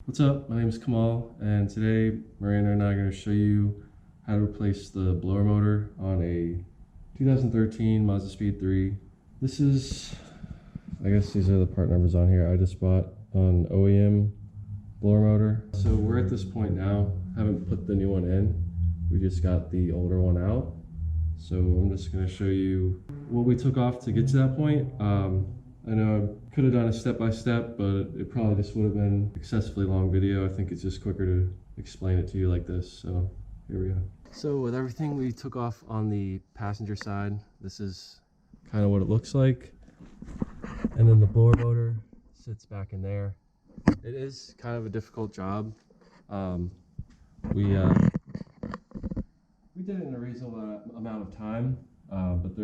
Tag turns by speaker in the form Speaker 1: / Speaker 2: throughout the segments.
Speaker 1: What's up? My name is Kamal, and today Miranda and I are going to show you how to replace the blower motor on a 2013 Mazdaspeed3. This is, I guess these are the part numbers on here. I just bought an OEM blower motor. So we're at this point now. Haven't put the new one in. We just got the older one out. So I'm just going to show you what we took off to get to that point. I know I could have done a step-by-step, but it probably just would have been an excessively long video. I think it's just quicker to explain it to you like this. So here we go. So with everything we took off on the passenger side, this is kind of what it looks like. And then the blower motor sits back in there. It is kind of a difficult job. We did it in a reasonable amount of time, but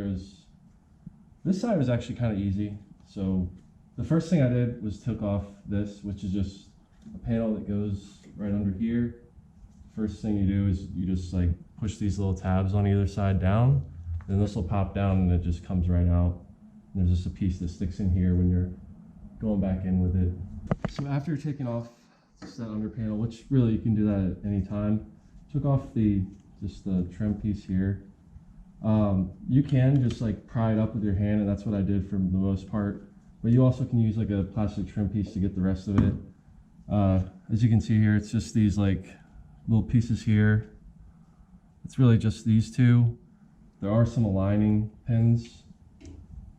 Speaker 1: this side was actually kind of easy. So the first thing I did was took off this, which is just a panel that goes right under here. First thing you do is you just like push these little tabs on either side down, and this will pop down and it just comes right out. And there's just a piece that sticks in here when you're going back in with it. So after taking off just that under panel, which really you can do that at any time, took off just the trim piece here. You can just like pry it up with your hand, and that's what I did for the most part. But you also can use like a plastic trim piece to get the rest of it. As you can see here, it's just these like little pieces here. It's really just these two. There are some aligning pins,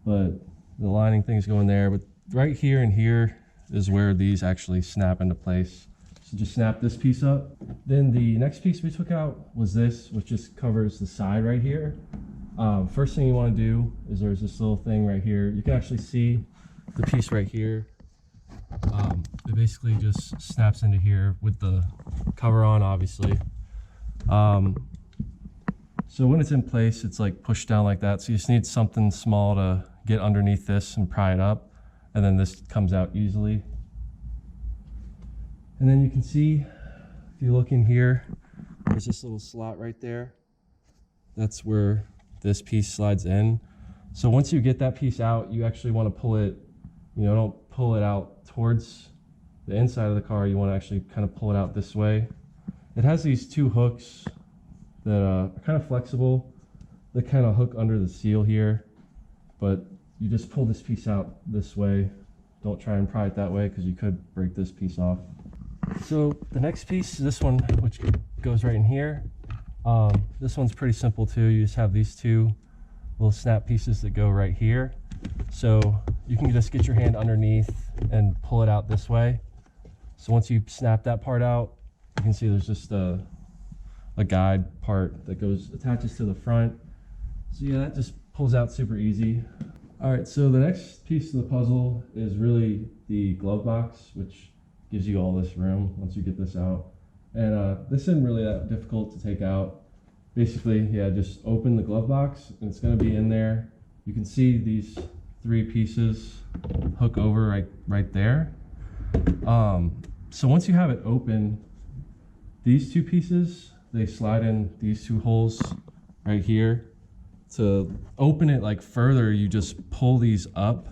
Speaker 1: but the aligning things go in there. But right here and here is where these actually snap into place. So just snap this piece up. Then the next piece we took out was this, which just covers the side right here. First thing you want to do is there's this little thing right here. You can actually see the piece right here. It basically just snaps into here with the cover on, obviously. So when it's in place, it's like pushed down like that. So you just need something small to get underneath this and pry it up. And then this comes out easily. And then you can see, if you look in here, there's this little slot right there. That's where this piece slides in. So once you get that piece out, you actually want to pull it, don't pull it out towards the inside of the car. You want to actually kind of pull it out this way. It has these two hooks that are kind of flexible. They kind of hook under the seal here, but you just pull this piece out this way. Don't try and pry it that way because you could break this piece off. So the next piece, this one, which goes right in here. This one's pretty simple too. You just have these two little snap pieces that go right here. So you can just get your hand underneath and pull it out this way. So once you snap that part out, you can see there's just a guide part that attaches to the front. So yeah, that just pulls out super easy. All right, so the next piece of the puzzle is really the glove box, which gives you all this room once you get this out. And this isn't really that difficult to take out. Basically, yeah, just open the glove box and it's gonna be in there. You can see these three pieces hook over right there. So once you have it open, these two pieces, they slide in these two holes right here. To open it like further, you just pull these up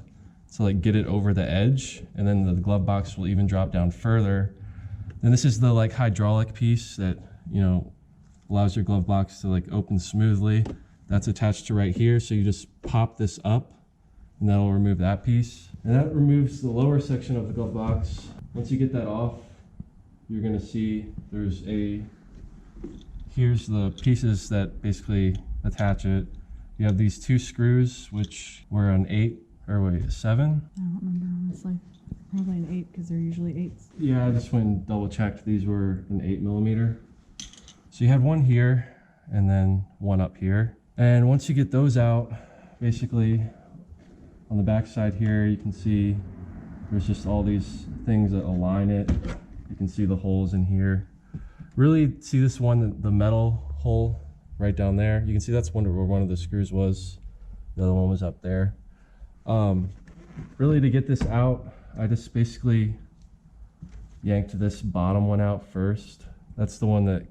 Speaker 1: to like get it over the edge, and then the glove box will even drop down further. Then this is the like hydraulic piece that allows your glove box to like open smoothly. That's attached to right here, so you just pop this up and that'll remove that piece. And that removes the lower section of the glove box. Once you get that off, you're gonna see here's the pieces that basically attach it. You have these two screws, which were an 7?
Speaker 2: I don't remember, honestly. Probably an 8 because they're usually 8s.
Speaker 1: Yeah, I just went and double checked. These were an 8mm. So you had one here and then one up here. And once you get those out, basically on the back side here, you can see there's just all these things that align it. You can see the holes in here. Really see this one, the metal hole right down there. You can see that's where one of the screws was. The other one was up there. Really to get this out, I just basically yanked this bottom one out first. That's the one that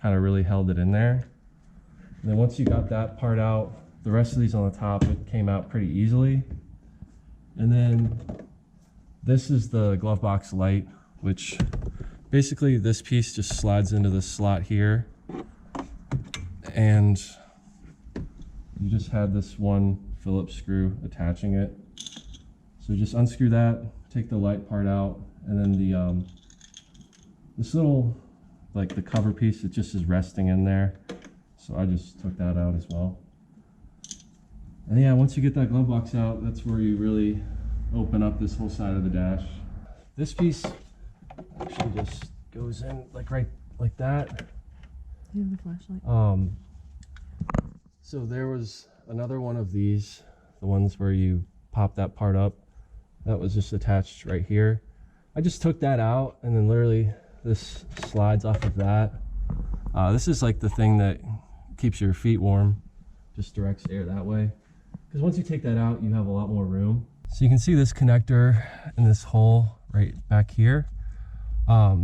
Speaker 1: kind of really held it in there. And then once you got that part out, the rest of these on the top, it came out pretty easily. And then this is the glove box light which basically this piece just slides into this slot here, and you just had this one Phillips screw attaching it. So just unscrew that, take the light part out, and then the this little, like the cover piece, it just is resting in there. So I just took that out as well. And yeah, once you get that glove box out, that's where you really open up this whole side of the dash. This piece actually just goes in like right like that.
Speaker 2: Do you have a flashlight?
Speaker 1: So there was another one of these, the ones where you pop that part up, that was just attached right here. I just took that out, and then literally this slides off of that. This is like the thing that keeps your feet warm, just directs air that way. Because once you take that out, you have a lot more room. So you can see this connector in this hole right back here.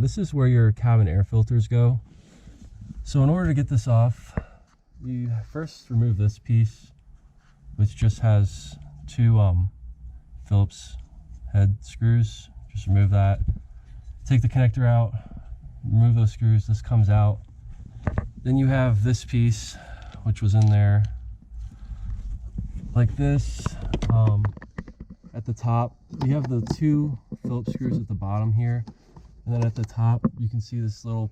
Speaker 1: This is where your cabin air filters go. So in order to get this off, you first remove this piece, which just has two Phillips head screws. Just remove that. Take the connector out, remove those screws, this comes out. Then you have this piece, which was in there like this. At the top, you have the two Phillips screws at the bottom here. And then at the top, you can see this little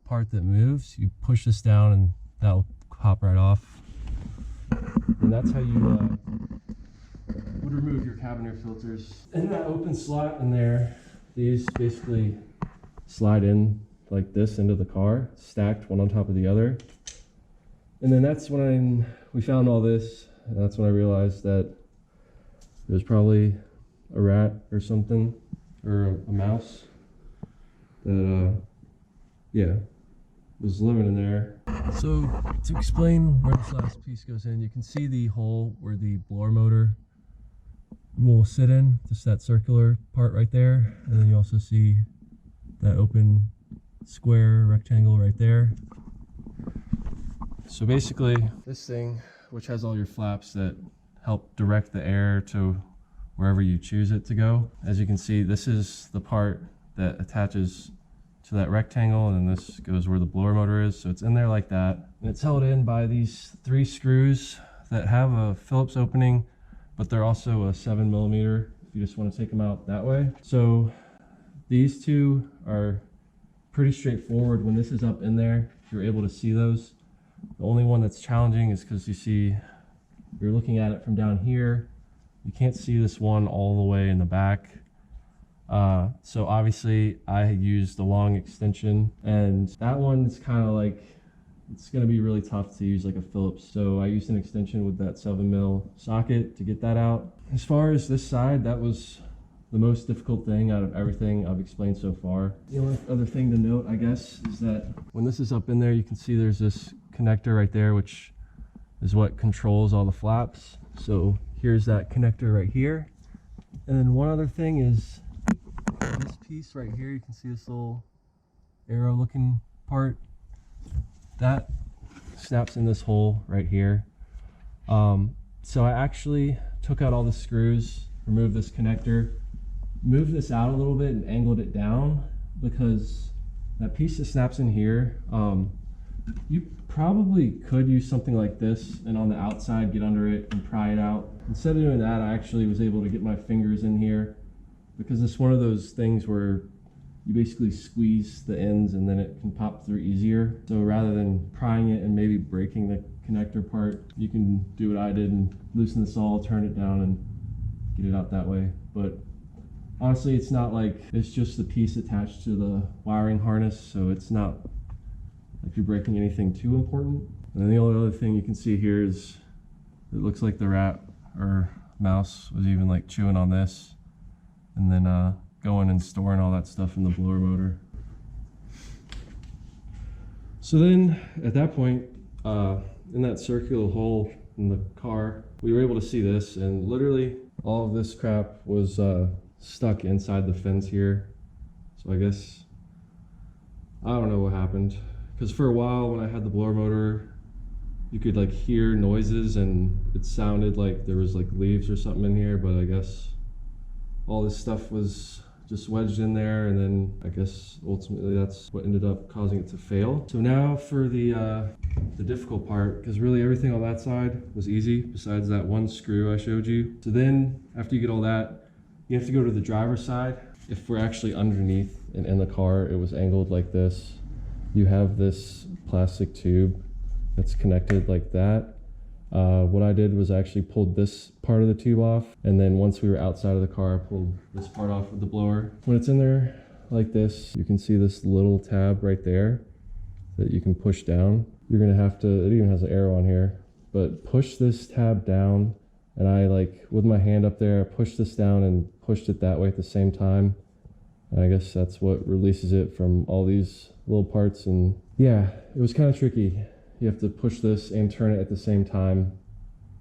Speaker 1: part that moves. You push this down and that'll pop right off. And that's how you would remove your cabin air filters. In that open slot in there, these basically slide in like this into the car, stacked one on top of the other. And then that's when we found all this, and that's when I realized that there's probably a rat or something, or a mouse that yeah, was living in there. So to explain where this last piece goes in, you can see the hole where the blower motor will sit in, just that circular part right there. And then you also see that open square rectangle right there. So basically this thing, which has all your flaps that help direct the air to wherever you choose it to go. As you can see, this is the part that attaches to that rectangle, and then this goes where the blower motor is. So it's in there like that. And it's held in by these 3 screws that have a Phillips opening, but they're also a 7mm if you just want to take them out that way. So these two are pretty straightforward. When this is up in there, you're able to see those. The only one that's challenging is because you see, you're looking at it from down here, you can't see this one all the way in the back. So obviously I used the long extension, and that one is kind of like, it's going to be really tough to use like a Phillips. So I used an extension with that 7mm socket to get that out. As far as this side, that was the most difficult thing out of everything I've explained so far. The only other thing to note, I guess, is that when this is up in there, you can see there's this connector right there, which is what controls all the flaps. So here's that connector right here. And then one other thing is this piece right here. You can see this little arrow looking part that snaps in this hole right here. So I actually took out all the screws, removed this connector, moved this out a little bit and angled it down, because that piece that snaps in here, you probably could use something like this and on the outside get under it and pry it out. Instead of doing that, I actually was able to get my fingers in here, because it's one of those things where you basically squeeze the ends and then it can pop through easier. So rather than prying it and maybe breaking the connector part, you can do what I did and loosen this all, turn it down, and get it out that way. But honestly, it's not like it's just the piece attached to the wiring harness, so it's not like you're breaking anything too important. And then the only other thing you can see here is it looks like the rat or mouse was even like chewing on this, and then going and storing all that stuff in the blower motor. So then at that point, in that circular hole in the car, we were able to see this, and literally all of this crap was stuck inside the fins here. So I guess, I don't know what happened, because for a while when I had the blower motor, you could like hear noises and it sounded like there was like leaves or something in here, but I guess all this stuff was just wedged in there, and then I guess ultimately that's what ended up causing it to fail. So now for the difficult part, because really everything on that side was easy besides that one screw I showed you. So then after you get all that, you have to go to the driver's side. If we're actually underneath and in the car, it was angled like this. You have this plastic tube that's connected like that. What I did was actually pulled this part of the tube off, and then once we were outside of the car, I pulled this part off with the blower. When it's in there like this, you can see this little tab right there that you can push down. You're gonna have to, it even has an arrow on here, but push this tab down, and I with my hand up there, I pushed this down and pushed it that way at the same time. And I guess that's what releases it from all these little parts. And yeah, it was kind of tricky. You have to push this and turn it at the same time.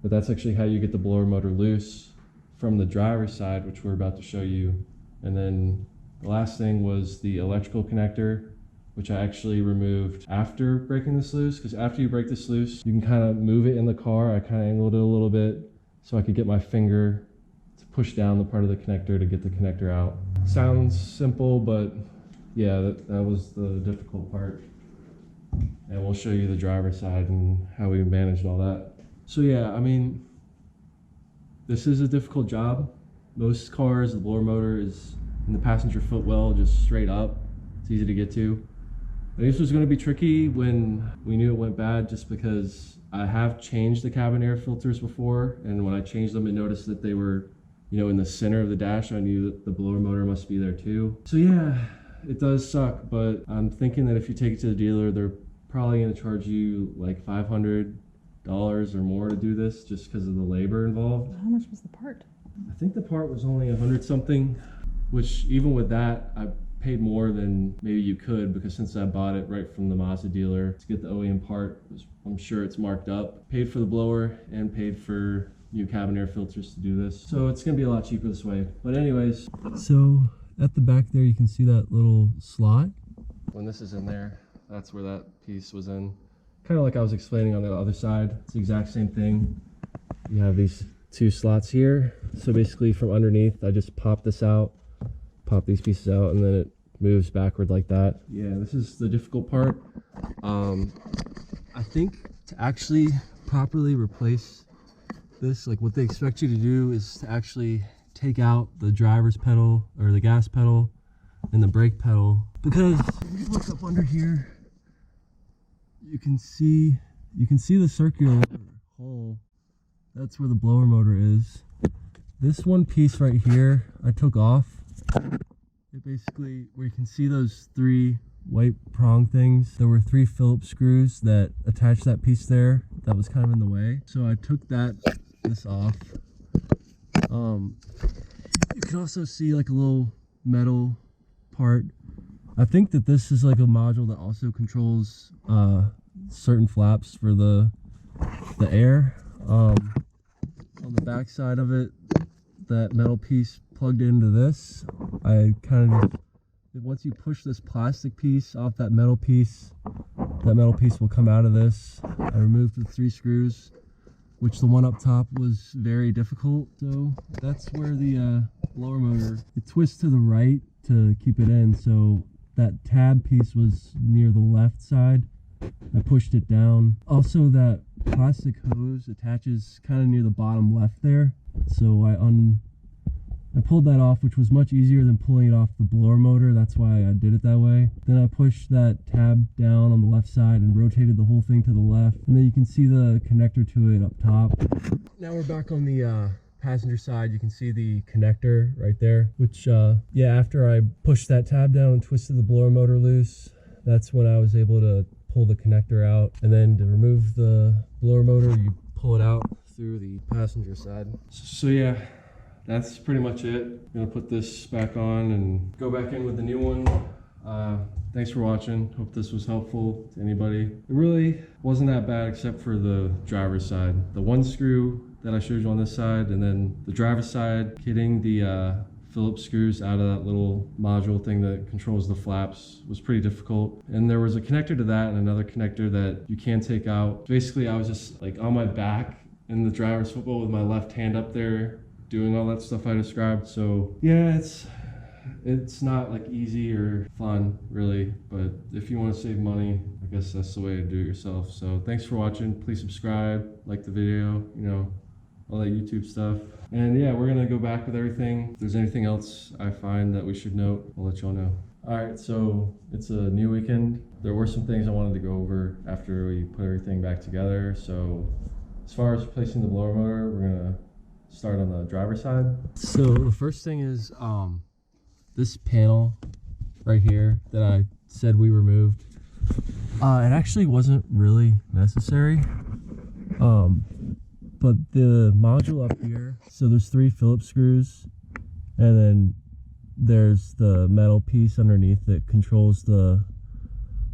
Speaker 1: But that's actually how you get the blower motor loose from the driver's side, which we're about to show you. And then the last thing was the electrical connector, which I actually removed after breaking this loose, because after you break this loose, you can kind of move it in the car. I kind of angled it a little bit so I could get my finger to push down the part of the connector to get the connector out. Sounds simple, but yeah, that was the difficult part. And we'll show you the driver's side and how we managed all that. So yeah, I mean, this is a difficult job. Most cars, the blower motor is in the passenger footwell, just straight up. It's easy to get to. But this was going to be tricky when we knew it went bad, just because I have changed the cabin air filters before, and when I changed them and noticed that they were, in the center of the dash, I knew that the blower motor must be there too. So yeah, it does suck, but I'm thinking that if you take it to the dealer, they're probably going to charge you like $500 or more to do this, just because of the labor involved.
Speaker 2: How much was the part?
Speaker 1: I think the part was only 100 something, which even with that, I paid more than maybe you could, because since I bought it right from the Mazda dealer to get the OEM part, I'm sure it's marked up. Paid for the blower and paid for new cabin air filters to do this. So it's gonna be a lot cheaper this way. But anyways, so at the back there, you can see that little slot. When this is in there, that's where that piece was in. Kind of like I was explaining on the other side. It's the exact same thing. You have these two slots here. So basically from underneath, I just pop this out, pop these pieces out, and then it moves backward like that. Yeah, this is the difficult part. I think to actually properly replace this, like what they expect you to do is to actually take out the driver's pedal or the gas pedal and the brake pedal, because if you look up under here, you can see the circular hole. That's where the blower motor is. This one piece right here I took off. It basically, where you can see those three white prong things, there were 3 Phillips screws that attached that piece there that was kind of in the way. So I took this off. You can also see like a little metal part. I think that this is like a module that also controls certain flaps for the air. On the back side of it, that metal piece plugged into this. I kind of, once you push this plastic piece off that metal piece will come out of this. I removed the 3 screws, which the one up top was very difficult. So that's where the blower motor, it twists to the right to keep it in. So that tab piece was near the left side. I pushed it down. Also, that plastic hose attaches kind of near the bottom left there. So I pulled that off, which was much easier than pulling it off the blower motor. That's why I did it that way. Then I pushed that tab down on the left side and rotated the whole thing to the left. And then you can see the connector to it up top. Now we're back on the passenger side. You can see the connector right there, which yeah, after I pushed that tab down and twisted the blower motor loose, that's when I was able to pull the connector out. And then to remove the blower motor, you pull it out through the passenger side. So yeah, that's pretty much it. I'm gonna put this back on and go back in with the new one. Thanks for watching. Hope this was helpful to anybody. It really wasn't that bad except for the driver's side. The one screw that I showed you on this side, and then the driver's side, getting the Phillips screws out of that little module thing that controls the flaps was pretty difficult. And there was a connector to that and another connector that you can take out. Basically, I was just like on my back in the driver's footwell with my left hand up there doing all that stuff I described. So yeah, it's not like easy or fun really, but if you want to save money, I guess that's the way to do it yourself. So thanks for watching. Please subscribe, like the video, you know, all that YouTube stuff. And yeah, we're gonna go back with everything. If there's anything else I find that we should note, I'll let y'all know. All right, so it's a new weekend. There were some things I wanted to go over after we put everything back together. So as far as replacing the blower motor, we're gonna start on the driver's side. So the first thing is this panel right here that I said we removed. It actually wasn't really necessary. But the module up here, so there's 3 Phillips screws, and then there's the metal piece underneath that controls the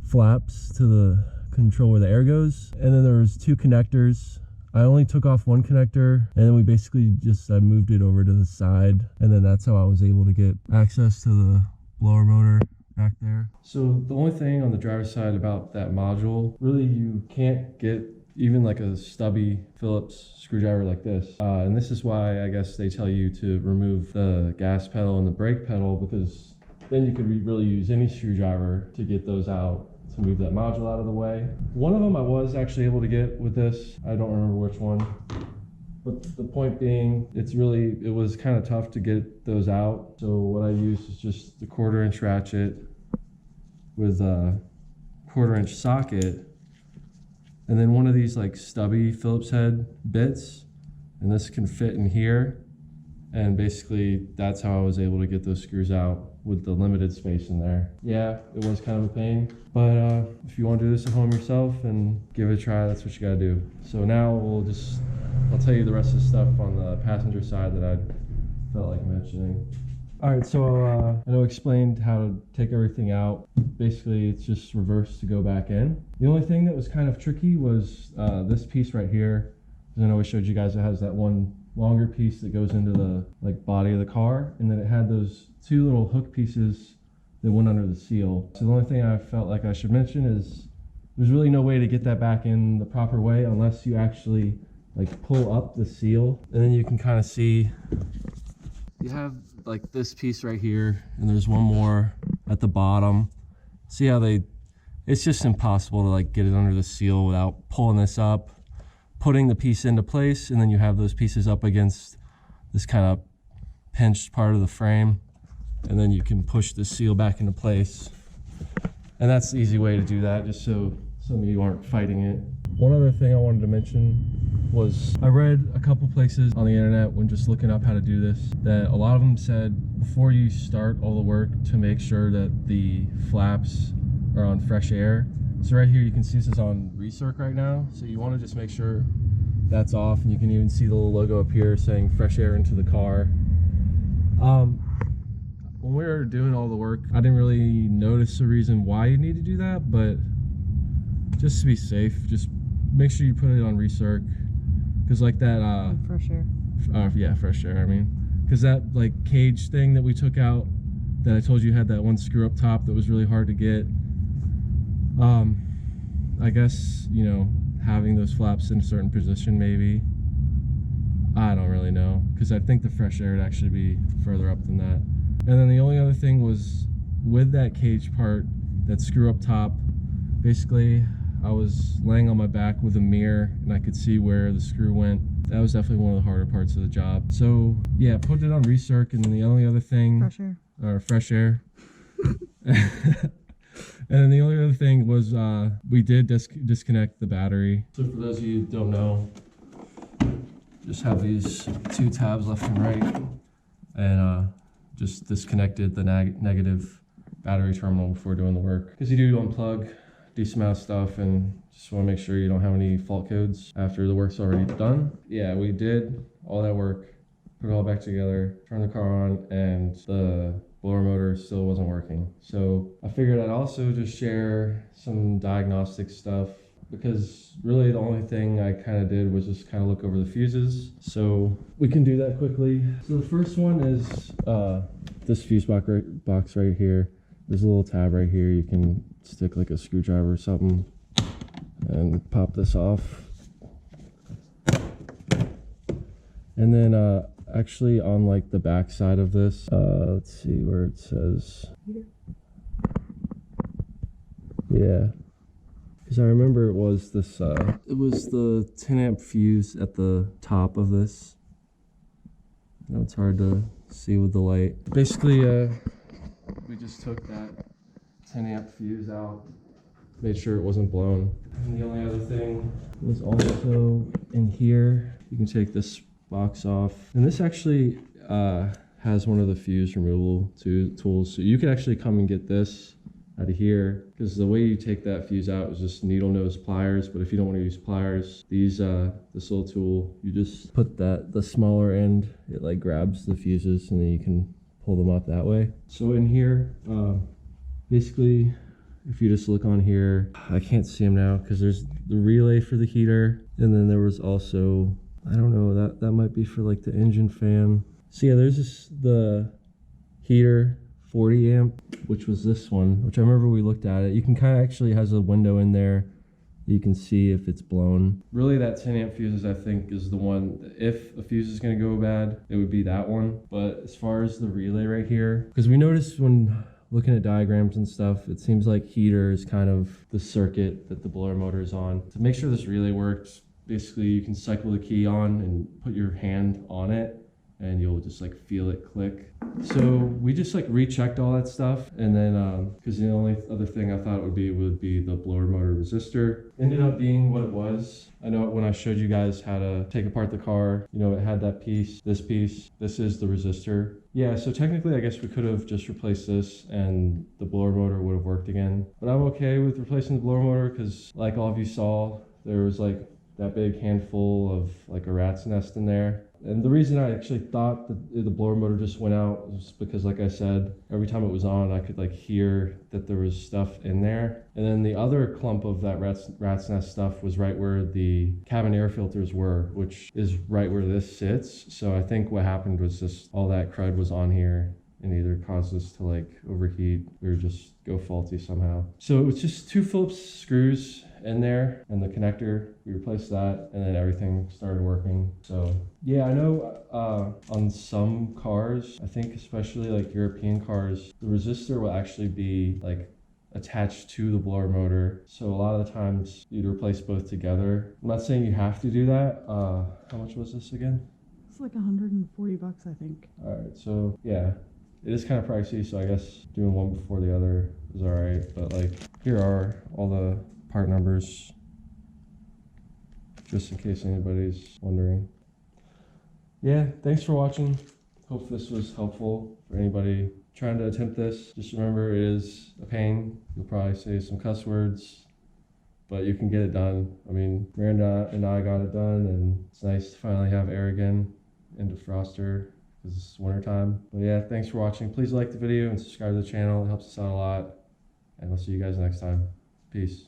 Speaker 1: flaps to the control where the air goes. And then there's 2 connectors. I only took off 1 connector, and then we basically I moved it over to the side, and then that's how I was able to get access to the blower motor back there. So the only thing on the driver's side about that module, really you can't get even like a stubby Phillips screwdriver like this. And this is why I guess they tell you to remove the gas pedal and the brake pedal, because then you could really use any screwdriver to get those out, to move that module out of the way. One of them I was actually able to get with this. I don't remember which one. But the point being, it was kind of tough to get those out. So what I used is just the 1/4-inch ratchet with a 1/4-inch socket, and then one of these like stubby Phillips head bits, and this can fit in here. And basically that's how I was able to get those screws out with the limited space in there. Yeah, it was kind of a pain, but if you want to do this at home yourself and give it a try, that's what you gotta do. So now I'll tell you the rest of the stuff on the passenger side that I felt like mentioning. All right, so I know I explained how to take everything out. Basically, it's just reverse to go back in. The only thing that was kind of tricky was this piece right here. I know I showed you guys it has that one longer piece that goes into the body of the car, and then it had those 2 little hook pieces that went under the seal. So the only thing I felt like I should mention is there's really no way to get that back in the proper way unless you actually pull up the seal, and then you can kind of see you have like this piece right here, and there's one more at the bottom. See how it's just impossible to get it under the seal without pulling this up, putting the piece into place, and then you have those pieces up against this kind of pinched part of the frame, and then you can push the seal back into place. And that's the easy way to do that, just so some of you aren't fighting it. One other thing I wanted to mention was I read a couple places on the internet when just looking up how to do this, that a lot of them said before you start all the work to make sure that the flaps are on fresh air. So right here you can see this is on recirc right now, so you want to just make sure that's off, and you can even see the little logo up here saying fresh air into the car. When we were doing all the work, I didn't really notice the reason why you need to do that, but just to be safe, just make sure you put it on recirc, because like that
Speaker 2: fresh air.
Speaker 1: Yeah, fresh air, I mean, because that cage thing that we took out that I told you had that one screw up top that was really hard to get, I guess, you know, having those flaps in a certain position, maybe, I don't really know, because I think the fresh air would actually be further up than that. And then the only other thing was with that cage part, that screw up top, basically I was laying on my back with a mirror and I could see where the screw went. That was definitely one of the harder parts of the job. So yeah, put it on recirc, and then the only other thing, fresh air. And then the only other thing was we did disconnect the battery. So for those of you who don't know, just have these 2 tabs left and right, and just disconnected the negative battery terminal before doing the work, because you do unplug a decent amount of stuff and just want to make sure you don't have any fault codes after the work's already done. Yeah, we did all that work, put it all back together, turned the car on, and the blower motor still wasn't working. So I figured I'd also just share some diagnostic stuff, because really the only thing I kind of did was just kind of look over the fuses. So we can do that quickly. So the first one is this fuse box right here. There's a little tab right here. You can stick like a screwdriver or something and pop this off. And then actually on like the back side of this. Let's see where it says. Yeah. Because I remember it was this, it was the 10 amp fuse at the top of this. I know it's hard to see with the light. Basically, we just took that 10 amp fuse out, made sure it wasn't blown. And the only other thing was also in here. You can take this box off. And this actually has one of the fuse removal tools. So you can actually come and get this out of here, because the way you take that fuse out is just needle nose pliers. But if you don't want to use pliers, these this little tool, you just put the smaller end, it like grabs the fuses, and then you can pull them up that way. So in here, basically, if you just look on here, I can't see them now because there's the relay for the heater, and then there was also, I don't know, that might be for like the engine fan. So yeah, there's the heater 40 amp, which was this one, which I remember we looked at it. You can kind of actually has a window in there that you can see if it's blown. Really, that 10 amp fuses, I think, is the one, if a fuse is going to go bad, it would be that one. But as far as the relay right here, because we noticed when looking at diagrams and stuff, it seems like heater is kind of the circuit that the blower motor is on. To make sure this relay works, basically you can cycle the key on and put your hand on it, and you'll just like feel it click. So we just like rechecked all that stuff, and then because the only other thing I thought it would be the blower motor resistor. Ended up being what it was. I know when I showed you guys how to take apart the car, you know, it had that piece, this is the resistor. Yeah, so technically I guess we could have just replaced this and the blower motor would have worked again. But I'm okay with replacing the blower motor because, like all of you saw, there was like that big handful of like a rat's nest in there. And the reason I actually thought that the blower motor just went out was because, like I said, every time it was on, I could like hear that there was stuff in there. And then the other clump of that rat's nest stuff was right where the cabin air filters were, which is right where this sits. So I think what happened was just all that crud was on here and either caused us to like overheat or just go faulty somehow. So it was just 2 Phillips screws in there and the connector. We replaced that, and then everything started working. So yeah, I know on some cars, I think especially like European cars, the resistor will actually be like attached to the blower motor. So a lot of the times you'd replace both together. I'm not saying you have to do that. How much was this again?
Speaker 2: It's like 140 bucks, I think.
Speaker 1: All right, so yeah, it is kind of pricey, so I guess doing one before the other is all right. But like, here are all the part numbers, just in case anybody's wondering. Yeah, thanks for watching. Hope this was helpful for anybody trying to attempt this. Just remember, it is a pain. You'll probably say some cuss words, but you can get it done. I mean, Miranda and I got it done, and it's nice to finally have air again in the defroster because it's wintertime. But yeah, thanks for watching. Please like the video and subscribe to the channel. It helps us out a lot. And I'll see you guys next time. Peace.